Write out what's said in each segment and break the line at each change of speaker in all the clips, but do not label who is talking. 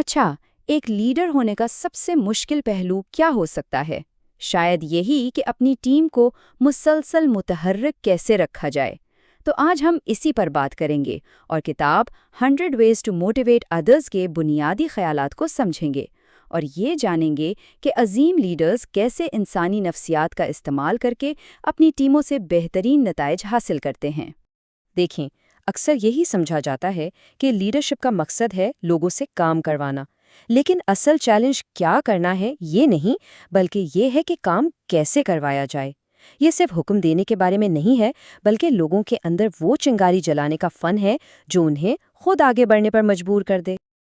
अच्छा, एक लीडर होने का सबसे मुश्किल पहलू क्या हो सकता है? शायद यही कि अपनी टीम को मुसलसल मुतहर्रिक कैसे रखा जाए। तो आज हम इसी पर बात करेंगे और किताब 100 वेज टू मोटिवेट अदर्स के बुनियादी ख्यालात को समझेंगे और ये जानेंगे कि अजीम लीडर्स कैसे इंसानी नफ्सियात का इस्तेमाल करके अपनी टीमों से बेहतरीन नताइज हासिल करते हैं।
देखें, अक्सर यही समझा जाता है कि लीडरशिप का मकसद है लोगों से काम करवाना। लेकिन असल चैलेंज क्या करना है ये नहीं, बल्कि ये है कि काम कैसे करवाया जाए। ये सिर्फ हुक्म देने के बारे में नहीं है, बल्कि लोगों के अंदर वो चिंगारी जलाने का फन है जो उन्हें खुद आगे बढ़ने पर मजबूर कर दे।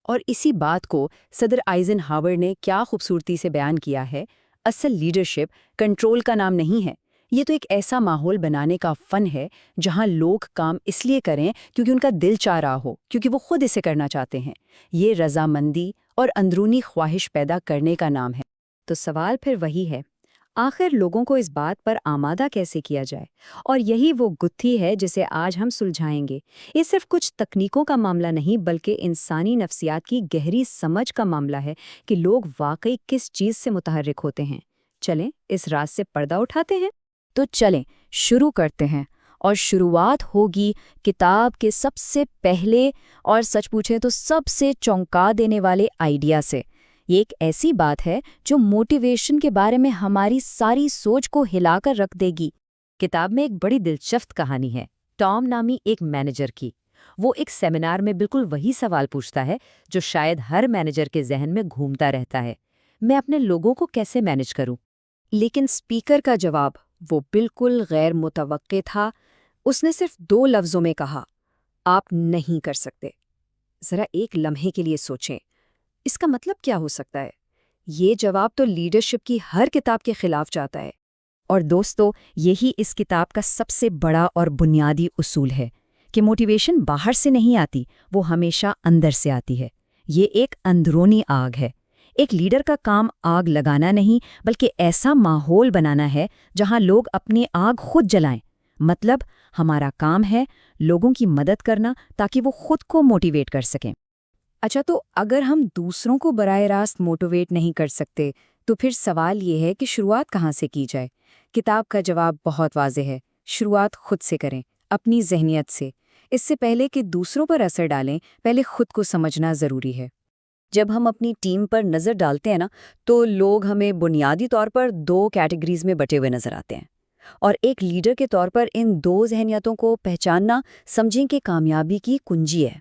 और इसी बात को सदर आइजनहावर ने क्या खूबसूरती से बयान किया है। असल लीडरशिप कंट्रोल का नाम नहीं है, ये तो एक ऐसा माहौल बनाने का फन है जहां लोग काम इसलिए करें क्योंकि उनका दिल चाह रहा हो, क्योंकि वो खुद इसे करना चाहते हैं। ये रजामंदी और अंदरूनी ख्वाहिश पैदा करने का नाम है।
तो सवाल फिर वही है, आखिर लोगों को इस बात पर आमादा कैसे किया जाए? और यही वो गुत्थी है जिसे आज हम सुलझाएंगे। ये सिर्फ कुछ तकनीकों का मामला नहीं, बल्कि इंसानी नफ्सियात की गहरी समझ का मामला है कि लोग वाकई किस चीज़ से मुतहर्रिक होते हैं। चलें इस राज से पर्दा उठाते हैं।
तो चलें शुरू करते हैं और शुरुआत होगी किताब के सबसे पहले और सच पूछें तो सबसे चौंका देने वाले आइडिया से। ये एक ऐसी बात है जो मोटिवेशन के बारे में हमारी सारी सोच को हिलाकर रख देगी।
किताब में एक बड़ी दिलचस्प कहानी है टॉम नामी एक मैनेजर की। वो एक सेमिनार में बिल्कुल वही सवाल पूछता है जो शायद हर मैनेजर के जहन में घूमता रहता है, मैं अपने लोगों को कैसे मैनेज करूं?
लेकिन स्पीकर का जवाब वो बिल्कुल गैर मुतवक्के था। उसने सिर्फ 2 लफ्ज़ों में कहा, आप नहीं कर सकते। ज़रा एक लम्हे के लिए सोचें, इसका मतलब क्या हो सकता है? ये जवाब तो लीडरशिप की हर किताब के खिलाफ जाता है।
और दोस्तों, यही इस किताब का सबसे बड़ा और बुनियादी उसूल है कि मोटिवेशन बाहर से नहीं आती, वो हमेशा अंदर से आती है। ये एक अंदरूनी आग है। एक लीडर का काम आग लगाना नहीं, बल्कि ऐसा माहौल बनाना है जहां लोग अपनी आग खुद जलाएं। मतलब हमारा काम है लोगों की मदद करना ताकि वो खुद को मोटिवेट कर सकें।
अच्छा, तो अगर हम दूसरों को बराह रास्त मोटिवेट नहीं कर सकते, तो फिर सवाल ये है कि शुरुआत कहाँ से की जाए? किताब का जवाब बहुत वाज़ेह है, शुरुआत खुद से करें, अपनी ज़हनियत से। इससे पहले कि दूसरों पर असर डालें, पहले खुद को समझना ज़रूरी है।
जब हम अपनी टीम पर नज़र डालते हैं ना, तो लोग हमें बुनियादी तौर पर 2 कैटेगरीज में बटे हुए नज़र आते हैं। और एक लीडर के तौर पर इन 2 ज़हनियतों को पहचानना समझें कि कामयाबी की कुंजी है।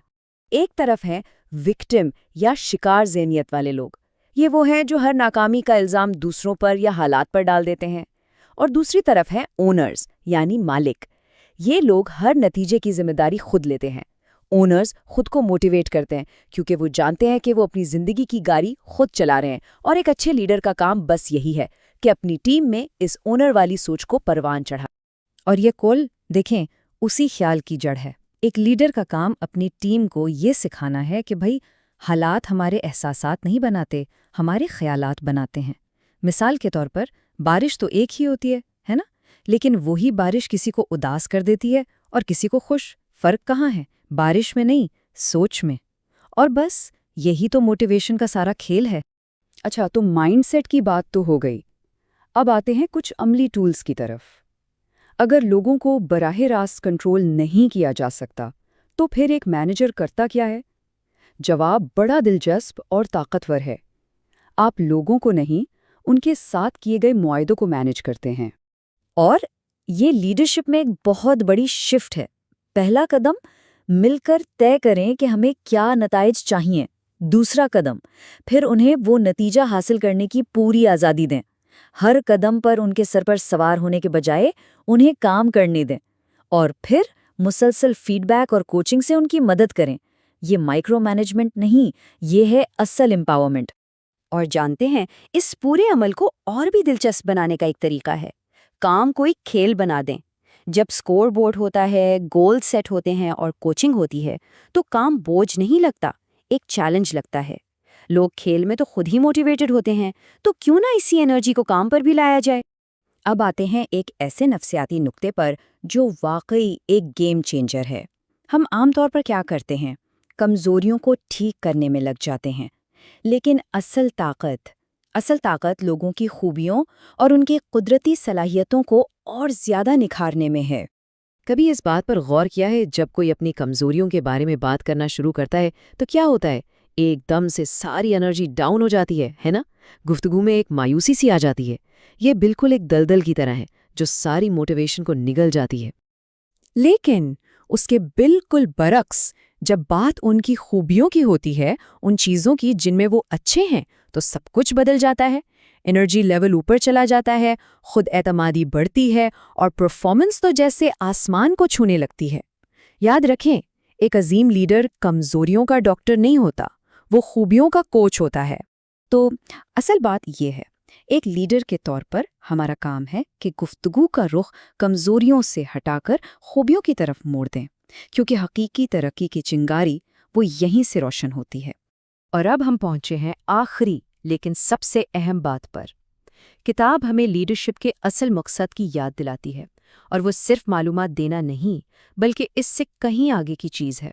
एक तरफ है विक्टिम या शिकार ज़हनियत वाले लोग। ये वो हैं जो हर नाकामी का इल्ज़ाम दूसरों पर या हालात पर डाल देते हैं। और दूसरी तरफ है ओनर्स यानी मालिक। ये लोग हर नतीजे की जिम्मेदारी खुद लेते हैं। ओनर्स खुद को मोटिवेट करते हैं क्योंकि वो जानते हैं कि वो अपनी ज़िंदगी की गाड़ी खुद चला रहे हैं, और एक अच्छे लीडर का काम बस यही है कि अपनी टीम में इस ओनर वाली सोच को परवान चढ़ा। और ये कुल देखें उसी ख्याल की जड़ है। एक लीडर का काम अपनी टीम को ये सिखाना है कि भाई, हालात हमारे एहसासात नहीं बनाते, हमारे ख्यालात बनाते हैं। मिसाल के तौर पर बारिश तो एक ही होती है ना? लेकिन वही बारिश किसी को उदास कर देती है और किसी को खुश। फ़र्क कहाँ है? बारिश में नहीं, सोच में। और बस यही तो मोटिवेशन का सारा खेल है।
अच्छा, तो माइंडसेट की बात तो हो गई। अब आते हैं कुछ अमली टूल्स की तरफ। अगर लोगों को बराह रास्त कंट्रोल नहीं किया जा सकता, तो फिर एक मैनेजर करता क्या है? जवाब बड़ा दिलचस्प और ताकतवर है। आप लोगों को नहीं, उनके साथ किए गए मुआहदों को मैनेज करते हैं।
और ये लीडरशिप में एक बहुत बड़ी शिफ्ट है। पहला कदम, मिलकर तय करें कि हमें क्या नताइज चाहिए। दूसरा कदम, फिर उन्हें वो नतीजा हासिल करने की पूरी आज़ादी दें। हर कदम पर उनके सर पर सवार होने के बजाय उन्हें काम करने दें। और फिर मुसलसल फीडबैक और कोचिंग से उनकी मदद करें। ये माइक्रो मैनेजमेंट नहीं, ये है असल एम्पावरमेंट। और जानते हैं, इस पूरे अमल को और भी दिलचस्प बनाने का एक तरीका है। काम को एक खेल बना दें। जब स्कोर बोर्ड होता है, गोल सेट होते हैं और कोचिंग होती है, तो काम बोझ नहीं लगता, एक चैलेंज लगता है। लोग खेल में तो खुद ही मोटिवेटेड होते हैं, तो क्यों ना इसी एनर्जी को काम पर भी लाया जाए। अब आते हैं एक ऐसे नफ्सियाती नुक्ते पर जो वाकई एक गेम चेंजर है। हम आमतौर पर क्या करते हैं? कमज़ोरियों को ठीक करने में लग जाते हैं।
لیکن اصل طاقت لوگوں کی خوبیوں اور ان کی قدرتی صلاحیتوں کو اور زیادہ نکھارنے میں ہے۔
کبھی اس بات پر غور کیا ہے جب کوئی اپنی کمزوریوں کے بارے میں بات کرنا شروع کرتا ہے تو کیا ہوتا ہے؟ ایک دم سے ساری انرجی ڈاؤن ہو جاتی ہے نا؟ گفتگو میں ایک مایوسی سی آ جاتی ہے۔ یہ بالکل ایک دلدل کی طرح ہے جو ساری موٹیویشن کو نگل جاتی ہے۔
لیکن اس کے بالکل برعکس، جب بات ان کی خوبیوں کی ہوتی ہے، ان چیزوں کی جن میں وہ اچھے ہیں، تو سب کچھ بدل جاتا ہے۔ انرجی لیول اوپر چلا جاتا ہے، خود اعتمادی بڑھتی ہے اور پرفارمنس تو جیسے آسمان کو چھونے لگتی ہے۔ یاد رکھیں، ایک عظیم لیڈر کمزوریوں کا ڈاکٹر نہیں ہوتا، وہ خوبیوں کا کوچ ہوتا ہے۔
تو اصل بات یہ ہے، ایک لیڈر کے طور پر ہمارا کام ہے کہ گفتگو کا رخ کمزوریوں سے ہٹا کر خوبیوں کی طرف موڑ دیں، کیونکہ حقیقی ترقی کی چنگاری وہ یہیں سے روشن ہوتی ہے۔
اور اب ہم پہنچے ہیں آخری لیکن سب سے اہم بات پر۔ کتاب ہمیں لیڈرشپ کے اصل مقصد کی یاد دلاتی ہے، اور وہ صرف معلومات دینا نہیں بلکہ اس سے کہیں آگے کی چیز ہے۔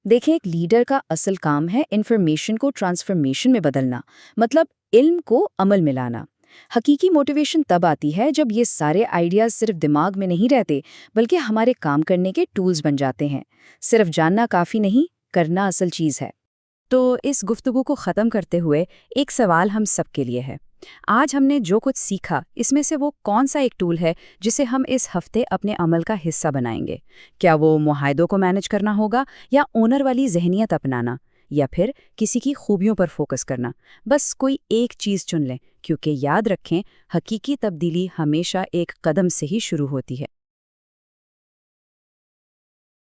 دیکھیں، ایک لیڈر کا اصل کام ہے انفارمیشن کو ٹرانسفارمیشن میں بدلنا، مطلب علم کو عمل میں لانا۔ حقیقی موٹیویشن تب آتی ہے جب یہ سارے آئیڈیاز صرف دماغ میں نہیں رہتے بلکہ ہمارے کام کرنے کے ٹولز بن جاتے ہیں۔ صرف جاننا کافی نہیں، کرنا اصل چیز ہے۔ تو اس گفتگو کو ختم کرتے ہوئے ایک سوال ہم سب کے لیے ہے۔ آج ہم نے جو کچھ سیکھا، اس میں سے وہ کون سا ایک ٹول ہے جسے ہم اس ہفتے اپنے عمل کا حصہ بنائیں گے؟ کیا وہ معاہدوں کو مینج کرنا ہوگا، یا اونر والی ذہنیت اپنانا، یا پھر کسی کی خوبیوں پر فوکس کرنا؟ بس کوئی ایک چیز چن لیں، کیونکہ یاد رکھیں، حقیقی تبدیلی ہمیشہ ایک قدم سے ہی شروع ہوتی ہے۔